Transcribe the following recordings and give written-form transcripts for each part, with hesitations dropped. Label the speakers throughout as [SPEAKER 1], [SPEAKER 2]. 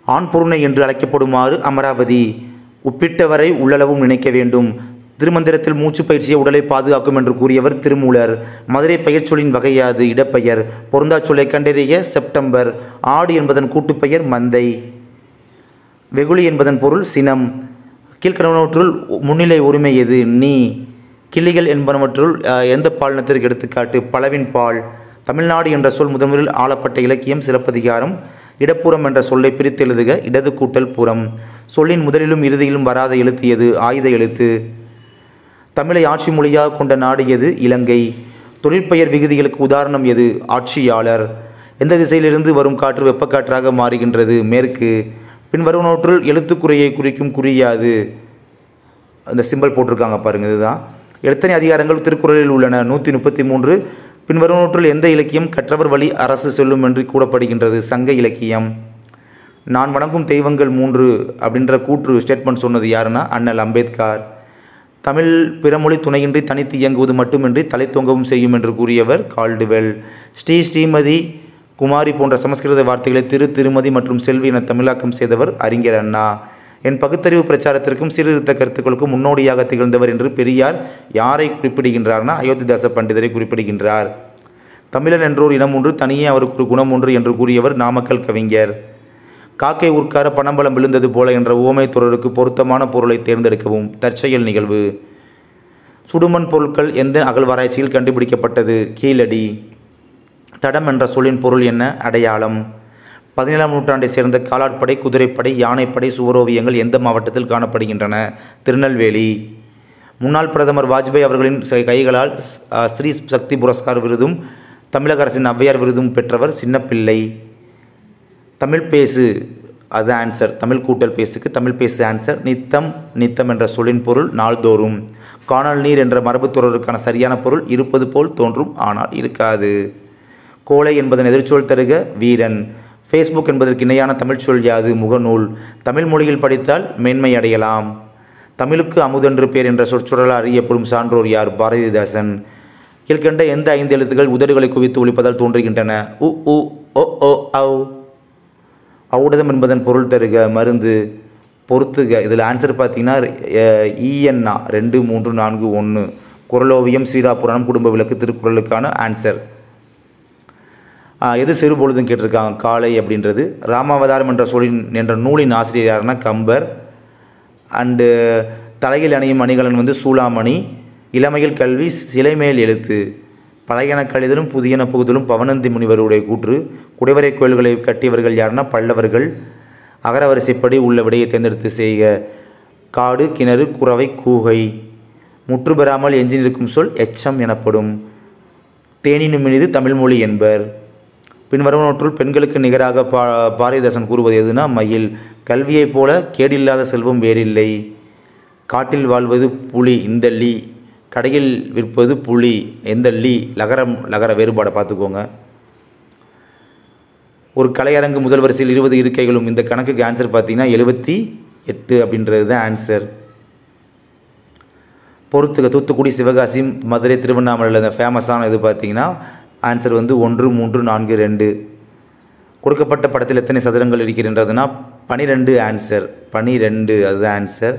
[SPEAKER 1] ஆண் பொருணை என்று அழைக்கப்படுமாறு அமராவதி. உப்பிட்டவரை உள்ளளவும் நினைக்க வேண்டும். திருமந்திரத்தில் மூச்சு பயிற்சியை உடலை பாதுகாக்கும் என்று கூறியவர் திருமூலர். மதுரை பெயர்ச்சொல்லின் வகையாது இடப்பெயர். பொருந்தா சொல்லை கண்டறிய செப்டம்பர். ஆடு என்பதன் கூட்டுப்பெயர் மந்தை. வெகுளி என்பதன் பொருள் சினம். கீழ்கணவற்றுள் முன்னிலை உரிமை எது? நீ. கிளிகள் என்பனவற்றுள் எந்த பாலினத்திற்கு எடுத்துக்காட்டு? பலவின் பால். தமிழ்நாடு என்ற சொல் முதன்முதலில் ஆளப்பட்ட இலக்கியம் சிலப்பதிகாரம். இடப்புறம் என்ற சொல்லை பிரித்து எழுதுக. இடது கூட்டல் புறம். சொல்லின் முதலிலும் இறுதியிலும் வராத எழுத்து எது? ஆயுத எழுத்து. தமிழை ஆட்சி மொழியாக கொண்ட நாடு எது? இலங்கை. தொழிற்பெயர் விகுதிகளுக்கு உதாரணம் எது? ஆட்சியாளர். எந்த திசையிலிருந்து வரும் காற்று வெப்பக்காற்றாக மாறுகின்றது? மேற்கு. பின்வருவனவற்றுள் எழுத்துக்குறையை குறிக்கும் குறியாது? அந்த சிம்பல் போட்டிருக்காங்க பாருங்கள், இதுதான். எத்தனை அதிகாரங்கள் திருக்குறளில் உள்ளன? 133. பின்வருவனவற்றுள் எந்த இலக்கியம் கற்றவர் வழி அரசு செல்லும் என்று கூறப்படுகின்றது? சங்க இலக்கியம். நான் வணங்கும் தெய்வங்கள் 3 அப்படின்ற கூற்று ஸ்டேட்மெண்ட் சொன்னது யாருன்னா அண்ணல் அம்பேத்கர். தமிழ் பிறமொழி துணையின்றி தனித்து இயங்குவது மட்டுமின்றி தலை தொங்கவும் செய்யும் என்று கூறியவர் கால்டுவெல். ஸ்ரீமதி, குமாரி போன்ற சமஸ்கிருத வார்த்தைகளை திருமதி மற்றும் செல்வி என தமிழாக்கம் செய்தவர் அறிஞர் அண்ணா. என் பகுத்தறிவு பிரச்சாரத்திற்கும் சீர்திருத்த கருத்துக்களுக்கும் முன்னோடியாக திகழ்ந்தவர் என்று பெரியார் யாரை குறிப்பிடுகின்றார்னா அயோத்திதாச பண்டிதரை குறிப்பிடுகின்றார். தமிழன் என்றோர் இனம் ஒன்று, தனியே அவருக்கு ஒரு குணம் ஒன்று என்று கூறியவர் நாமக்கல் கவிஞர். காக்கை உட்கார பணம்பலம் விழுந்தது போல என்ற ஓமை தொடருக்கு பொருத்தமான பொருளை தேர்ந்தெடுக்கவும். தற்செயல் நிகழ்வு. சுடுமண் பொருட்கள் எந்த அகழ்வாராய்ச்சியில் கண்டுபிடிக்கப்பட்டது? கீழடி. தடம் என்ற சொல்லின் பொருள் என்ன? அடையாளம். 17ஆம் நூற்றாண்டை சேர்ந்த காலாட்படை, குதிரைப்படை, யானைப்படை சுவரோவியங்கள் எந்த மாவட்டத்தில் காணப்படுகின்றன? திருநெல்வேலி. முன்னாள் பிரதமர் வாஜ்பாய் அவர்களின் கைகளால் ஸ்ரீ சக்தி புரஸ்கார் விருதும் தமிழக அரசின் ஔவையார் விருதும் பெற்றவர் சின்னப்பிள்ளை. தமிழ் பேசு, அது ஆன்சர். தமிழ் கூட்டல் பேசுக்கு தமிழ் பேசு ஆன்சர். நித்தம் என்ற சொல்லின் பொருள் நாள்தோறும். காணல் நீர் என்ற மரபுத்தொடருக்கான சரியான பொருள் இருப்பது போல் தோன்றும் ஆனால் இருக்காது. கோழை என்பதன் எதிர்ச்சொல் தருக. வீரன். ஃபேஸ்புக் என்பதற்கு இணையான தமிழ் சொல் யாது? முகநூல். தமிழ் மொழியில் படித்தால் மேன்மை அடையலாம். தமிழுக்கு அமுதென்று பேர் என்ற சொற்சொடரால் அறியப்படும் சான்றோர் யார்? பாரதிதாசன். கீழ்கண்ட எந்த 5 எழுத்துக்கள் உதடுகளை குவித்து ஒலிப்பதால் தோன்றுகின்றன? உ உ ஒ ஓ ஔ. ஔடதம் என்பதன் பொருள் தருக. மருந்து. பொறுத்துக. இதில் ஆன்சர் பார்த்தீங்கன்னா ஈஎன்ஆ 2 3 4 1. குறளோவியம், சீராபுராணம், குடும்ப விளக்கு, திருக்குறளுக்கான ஆன்சர். எது சிறுபொழுதும் கேட்டிருக்காங்க. காலை அப்படின்றது. ராமாவதாரம் என்ற நூலின் ஆசிரியர் யாருன்னா கம்பர். அண்டு தலையில் அணியும் அணிகலன் சூளாமணி. இளமையில் கல்வி, சிலைமேல் எழுத்து. பழையன கழிதலும் புதியன புகுதலும் பவனந்தி முனிவருடைய கூற்று. குடைவரை கோயில்களை கட்டியவர்கள் யாருன்னா பல்லவர்கள். அகரவரிசைப்படி உள்ள விடையை தேர்ந்தெடுத்து செய்க. காடு, கிணறு, குறவை, கூகை. முற்று பெறாமல் எஞ்சினிருக்கும் சொல் எச்சம் எனப்படும். தேனினும் இனிது தமிழ்மொழி என்பர். பின்வருவனவற்றுள் பெண்களுக்கு நிகராக பாரதிதாசன் கூறுவது எதுனா மயில். கல்வியைப் போல கேடில்லாத செல்வம் வேறில்லை. காட்டில் வாழ்வது புலி, இந்த லீ. கடையில் விற்பது புலி, எந்த லீ. லகர வேறுபாடை பார்த்துக்கோங்க. ஒரு கலையரங்கு முதல் வரிசையில் 20 இருக்கைகளும். இந்த கணக்குக்கு ஆன்சர் பார்த்தீங்கன்னா 78 அப்படின்றது தான் ஆன்சர். பொறுத்துக. தூத்துக்குடி, சிவகாசி, மதுரை, திருவண்ணாமலையில் இந்த ஃபேமஸான இது பார்த்தீங்கன்னா ஆன்சர் 1 3 4 2. கொடுக்கப்பட்ட படத்தில் எத்தனை சதுரங்கள் இருக்கின்றதுன்னா 12 ஆன்சர். 12 அதுதான் ஆன்சர்.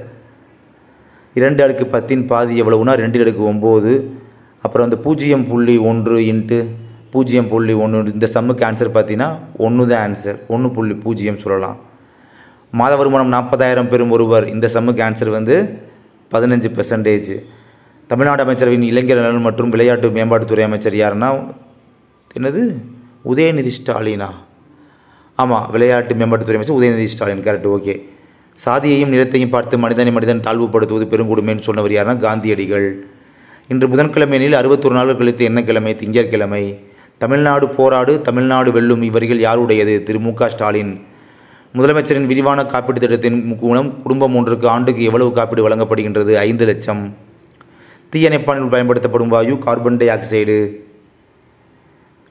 [SPEAKER 1] 2 அடுக்கு 10 பாதி எவ்வளவுனா 2 அடுக்கு 9. அப்புறம் 0.1 இன்ட்டு 0.1. இந்த சம்முக்கு ஆன்சர் பார்த்தீங்கன்னா 1 தான் ஆன்சர். 1.0 சொல்லலாம். மாத வருமானம் 40,000 பெறும் ஒருவர். இந்த சம்முக்கு ஆன்சர் 15%. தமிழ்நாடு அமைச்சரவையின் இளைஞர் நலன் மற்றும் விளையாட்டு மேம்பாட்டுத்துறை அமைச்சர் யாருன்னா என்னது? உதயநிதி ஸ்டாலினா? ஆமாம், விளையாட்டு மேம்பாட்டுத்துறை அமைச்சர் உதயநிதி ஸ்டாலின். Correct, okay. சாதியையும் நிறத்தையும் பார்த்து மனிதன் தாழ்வுபடுத்துவது பெருங்கொடுமைன்னு சொன்னவர் யாருன்னா காந்தியடிகள். இன்று புதன்கிழமை எனில் 61 நாட்கள் கழித்து என்ன கிழமை? திங்கட்கிழமை. தமிழ்நாடு போராடு, தமிழ்நாடு வெல்லும் இவர்கள் யாருடையது? திரு மு.க. ஸ்டாலின். முதலமைச்சரின் விரிவான காப்பீட்டு திட்டத்தின் மூலம் குடும்பம் ஒன்றுக்கு ஆண்டுக்கு எவ்வளவு காப்பீடு வழங்கப்படுகின்றது? 5 லட்சம். தீயணைப்பானில் பயன்படுத்தப்படும் வாயு கார்பன் டை ஆக்சைடு.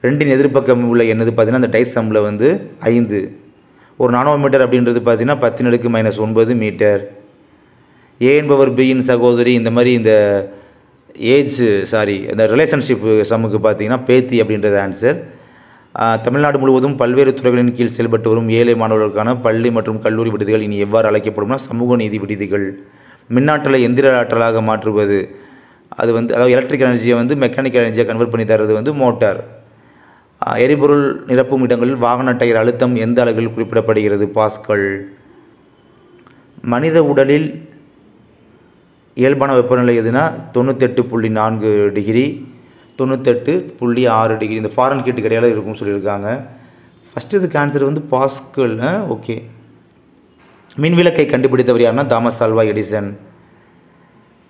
[SPEAKER 1] 2இன் எதிர்ப்பக்கம் உள்ள என்னது பார்த்தீங்கன்னா அந்த டைசம்மில் 5. ஒரு நானோமீட்டர் அப்படின்றது பார்த்தீங்கன்னா 10⁻⁻9 மீட்டர். ஏ என்பவர் பியின் சகோதரி. இந்த மாதிரி இந்த இந்த ரிலேஷன்ஷிப் சம்முக்கு பார்த்தீங்கன்னா பேத்தி அப்படின்றது ஆன்சர். தமிழ்நாடு முழுவதும் பல்வேறு துறைகளின் கீழ் செயல்பட்டு வரும் ஏழை மாணவர்களுக்கான பள்ளி மற்றும் கல்லூரி விடுதிகள் இனி எவ்வாறு அழைக்கப்படும்னா சமூக நீதி விடுதிகள். மின்னாற்றலை எந்திர ஆற்றலாக மாற்றுவது, அது அதாவது எலக்ட்ரிக் எனர்ஜியை மெக்கானிக்கல் எனர்ஜியை கன்வெர்ட் பண்ணி தர்றது மோட்டார். எரிபொருள் நிரப்பும் இடங்களில் வாகன டயர் அழுத்தம் எந்த அளவில் குறிப்பிடப்படுகிறது? பாஸ்கல். மனித உடலில் இயல்பான வெப்பநிலை எதுனா 98.4 டிகிரி, 98.6 டிகிரி. இந்த ஃபாரன் ஹீட் கிடையாது இருக்கும்னு சொல்லியிருக்காங்க. ஃபஸ்ட்டு இதுக்கு ஆன்சர் பாஸ்கல். ஓகே. மின்விளக்கை கண்டுபிடித்தவர் யாருன்னா தாமஸ் ஆல்வா எடிசன்.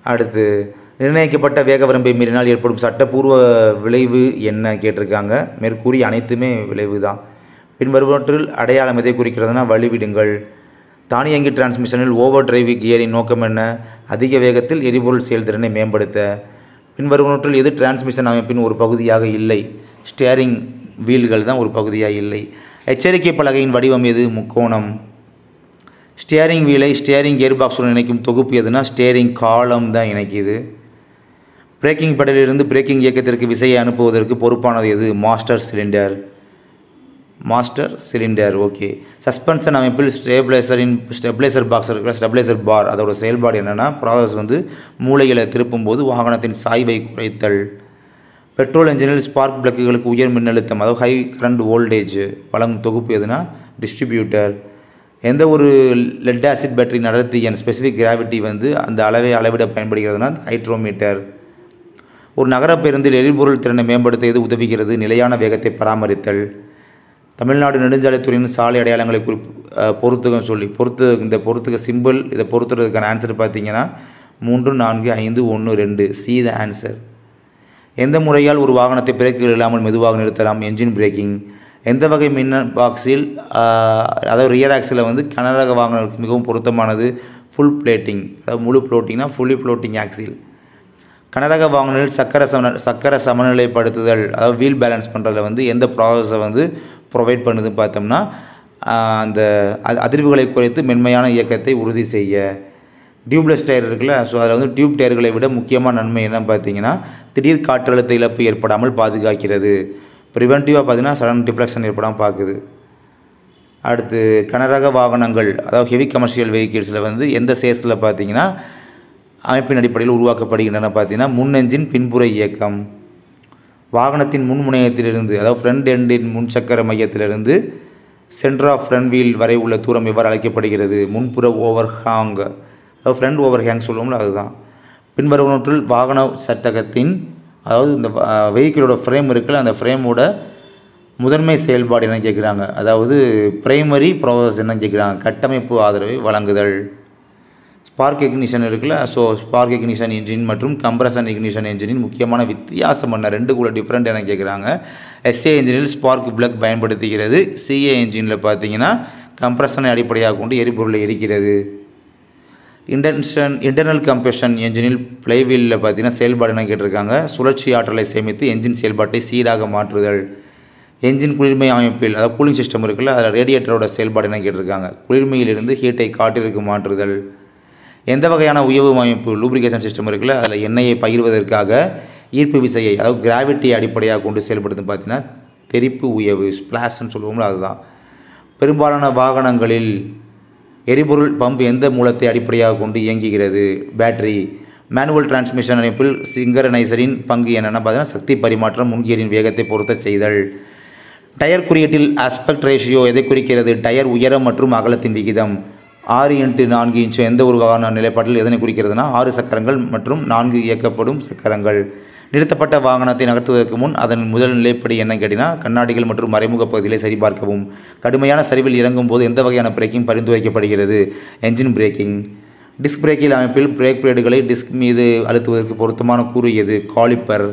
[SPEAKER 1] அடுத்து, நிர்ணயிக்கப்பட்ட வேக வரம்பை மீறினால் ஏற்படும் சட்டப்பூர்வ விளைவு என்ன கேட்டிருக்காங்க. மேற்கூறி அனைத்துமே விளைவு தான். பின்வருவற்றில் அடையாளம் எதை குறிக்கிறதுனா வழிவிடுங்கள். தானியங்கி டிரான்ஸ்மிஷனில் ஓவர் டிரைவ் கியரின் நோக்கம் என்ன? அதிக வேகத்தில் எரிபொருள் செயல்திறனை மேம்படுத்த. பின்வருவற்றில் எது டிரான்ஸ்மிஷன் அமைப்பின் ஒரு பகுதியாக இல்லை? ஸ்டியரிங் வீல்கள் தான் ஒரு பகுதியாக இல்லை. எச்சரிக்கை பலகையின் வடிவம் எது? முக்கோணம். ஸ்டியரிங் வீலை ஸ்டியரிங் கியர் பாக்ஸுடன் இணைக்கும் தொகுப்பு எதுனா ஸ்டியரிங் காலம் தான் இணைக்குது. பிரேக்கிங் பெடலிலிருந்து பிரேக்கிங் இயக்கத்திற்கு விசையை அனுப்புவதற்கு பொறுப்பானது எது? Master cylinder. ஓகே. சஸ்பென்ஷன் அமைப்பில் ஸ்டெபிளைசர் பாக்ஸ் இருக்கிற ஸ்டெபிளைசர் பார் அதோட செயல்பாடு என்னென்னா ப்ராசஸ் மூளைகளை திருப்பும் போது வாகனத்தின் சாய்வை குறைத்தல். பெட்ரோல் என்ஜினில் ஸ்பார்க் பிளக்குகளுக்கு உயர் மின்னழுத்தம் அதாவது ஹை கரண்ட் வோல்டேஜ் வழங்கும் தொகுப்பு எதுனா டிஸ்ட்ரிபியூட்டர். எந்த ஒரு லெட் ஆசிட் பேட்டரி நடத்தி அண்ட் ஸ்பெசிஃபிக் கிராவிட்டி அந்த அளவை அளவிட பயன்படுகிறதுனா ஹைட்ரோமீட்டர். ஒரு நகர பேருந்தில் எரிபொருள் திறனை மேம்படுத்த எது உதவுகிறது? நிலையான வேகத்தை பராமரித்தல். தமிழ்நாடு நெடுஞ்சாலைத்துறையின் சாலை அடையாளங்களை இந்த பொறுத்துக்க சிம்பிள் இதை பொறுத்துறதுக்கான ஆன்சர் பார்த்தீங்கன்னா 3, 4, 5, 1, 2 சி த ஆன்சர். எந்த முறையால் ஒரு வாகனத்தை பிரேக்குகள் இல்லாமல் மெதுவாக நிறுத்தலாம்? Engine braking. எந்த வகை மின் பாக்ஸில் அதாவது ரியர் ஆக்சில் கனரக வாகனங்களுக்கு மிகவும் பொருத்தமானது? Full plating. அதாவது முழு ஃப்ளோட்டிங்னா ஃபுல்லி ஃப்ளோட்டிங் ஆக்சில். கனரக வாகனங்களில் சக்கர சமநிலைப்படுத்துதல் அதாவது வீல் பேலன்ஸ் பண்ணுறதுல எந்த ப்ராசஸை ப்ரொவைட் பண்ணுதுன்னு பார்த்தோம்னா அந்த அதிர்வுகளை குறைத்து மென்மையான இயக்கத்தை உறுதி செய்ய. டியூப்லெஸ் டயர் இருக்குல்ல, ஸோ அதில் டியூப் டயர்களை விட முக்கியமான நன்மை என்ன பார்த்தீங்கன்னா திடீர் காற்றழுத்த இழப்பு ஏற்படாமல் பாதுகாக்கிறது. ப்ரிவென்டிவாக பார்த்தீங்கன்னா சடன் டிஃப்ளெக்ஷன் ஏற்படாமல் பார்க்குது. அடுத்து, கனரக வாகனங்கள் அதாவது ஹெவி கமர்ஷியல் வெஹிக்கிள்ஸில் எந்த சேஸில் பார்த்தீங்கன்னா அமைப்பின் அடிப்படையில் உருவாக்கப்படுகின்றன பார்த்தீங்கன்னா முன் என்ஜின் பின்புற இயக்கம். வாகனத்தின் முன் முனையத்திலிருந்து அதாவது ஃப்ரண்ட் எண்டின் முன் சக்கர மையத்திலிருந்து சென்டர் ஆஃப் ஃப்ரண்ட் வீல் வரை உள்ள தூரம் எவ்வாறு அழைக்கப்படுகிறது? முன்புற ஓவர்ஹாங் அதாவது ஃப்ரண்ட் ஓவர்ஹேங் சொல்லுவோம்ல அதுதான். பின்வருவனற்றில் வாகன சட்டகத்தின் அதாவது இந்த வெஹிக்கிளோட ஃப்ரேம் இருக்குல்ல அந்த ஃப்ரேமோட முதன்மை செயல்பாடு என்ன கேட்குறாங்க? அதாவது பிரைமரி ப்ராசஸ் என்ன கேட்குறாங்க? கட்டமைப்பு ஆதரவை வழங்குதல். ஸ்பார்க் இக்னிஷன் இருக்குல்ல, ஸோ ஸ்பார்க் இக்னிஷன் என்ஜின் மற்றும் கம்ப்ரஷன் இக்னிஷன் என்ஜினின் முக்கியமான வித்தியாசம் என்ன? ரெண்டு கூட டிஃப்ரெண்ட் என்ன கேட்குறாங்க? எஸ்ஏ என்ஜினில் ஸ்பார்க் பிளக் பயன்படுத்துகிறது. சிஏ என்ஜினில் பார்த்தீங்கன்னா கம்ப்ரஷனை அடிப்படையாக கொண்டு எரிபொருளை எரிக்கிறது. இன்டர்னல் கம்பஷன் என்ஜினில் ஃப்ளைவீலில் பார்த்தீங்கன்னா செயல்பாடு என்ன கேட்டிருக்காங்க? சுழற்சி ஆற்றலை சேமித்து என்ஜின் செயல்பாட்டை சீராக மாற்றுதல். என்ஜின் குளிர்மை அமைப்பில் அதாவது கூலிங் சிஸ்டம் இருக்குல்ல, அதில் ரேடியேட்டரோட செயல்பாடு என்ன கேட்டிருக்காங்க? குளிர்மையிலிருந்து ஹீட்டை காற்றிற்கு மாற்றுதல். எந்த வகையான உயவு அமைப்பு லூப்ரிகேஷன் சிஸ்டம் இருக்குல்ல, அதில் எண்ணெயை பகிர்வதற்காக ஈர்ப்பு விசையை அதாவது கிராவிட்டியை அடிப்படையாக கொண்டு செயல்படுத்துன்னு பார்த்தீங்கன்னா தெறிப்பு உயவு ஸ்பிளாஷ்ன்னு சொல்லுவோம்ல அதுதான். பெரும்பாலான வாகனங்களில் எரிபொருள் பம்ப் எந்த மூலத்தை அடிப்படையாக கொண்டு இயங்குகிறது? பேட்டரி. மேனுவல் டிரான்ஸ்மிஷன் அமைப்பில் சிங்கரனைசரின் பங்கு என்னென்னா பார்த்தீங்கன்னா சக்தி பரிமாற்றம் முன்கியரின் வேகத்தை பொறுத்த செய்தல். டயர் குறியீட்டில் ஆஸ்பெக்ட் ரேஷியோ எதை குறிக்கிறது? டயர் உயரம் மற்றும் அகலத்தின் விகிதம். 6x4 இன்ச் எந்த ஒரு வாகன நிலைப்பாட்டில் எதனை குறிக்கிறதுனா 6 சக்கரங்கள் மற்றும் 4 இயக்கப்படும் சக்கரங்கள். நிறுத்தப்பட்ட வாகனத்தை நகர்த்துவதற்கு முன் அதன் முதல் நிலைப்படி என்ன கேட்டினா கண்ணாடிகள் மற்றும் மறைமுக பகுதிகளை சரிபார்க்கவும். கடுமையான சரிவில் இறங்கும் போது எந்த வகையான பிரேக்கிங் பரிந்துரைக்கப்படுகிறது? Engine braking. டிஸ்க் பிரேக்கில் அமைப்பில் பிரேக் பேடுகளை டிஸ்க் மீது அழுத்துவதற்கு பொருத்தமான கூறு எது? காலிப்பர்.